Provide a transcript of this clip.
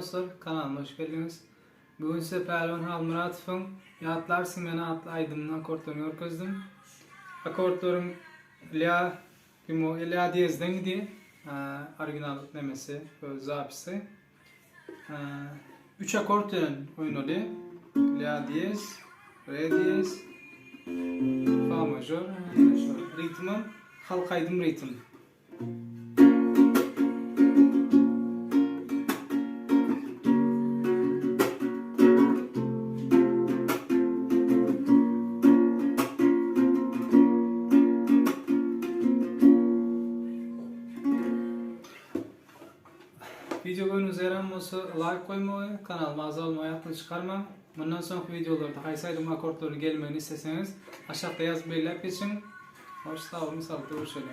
dostlar, kanalıma hoş geldiniz. Bugün size Palwan Halmyradow'un Ýatlarsyň meni adlı aýdymyň akordlaryny görkezdim. Akordlarym la bimo la diyezden gidi. Original nemesi, zapisi. 3 akord bilen oýnady. La diyez, re diyez, fa majör, ritmim halkaýdym ritm. Video görünüz yaram olsa like koymayı, kanalıma AGZA olmayı aklını çıkarma. Bundan sonraki videolarda kaysaydım akordları gelmeni isteseniz aşağıda yazıp belirtip geçin. Hoş sağ olun, sağlıklı görüşelim.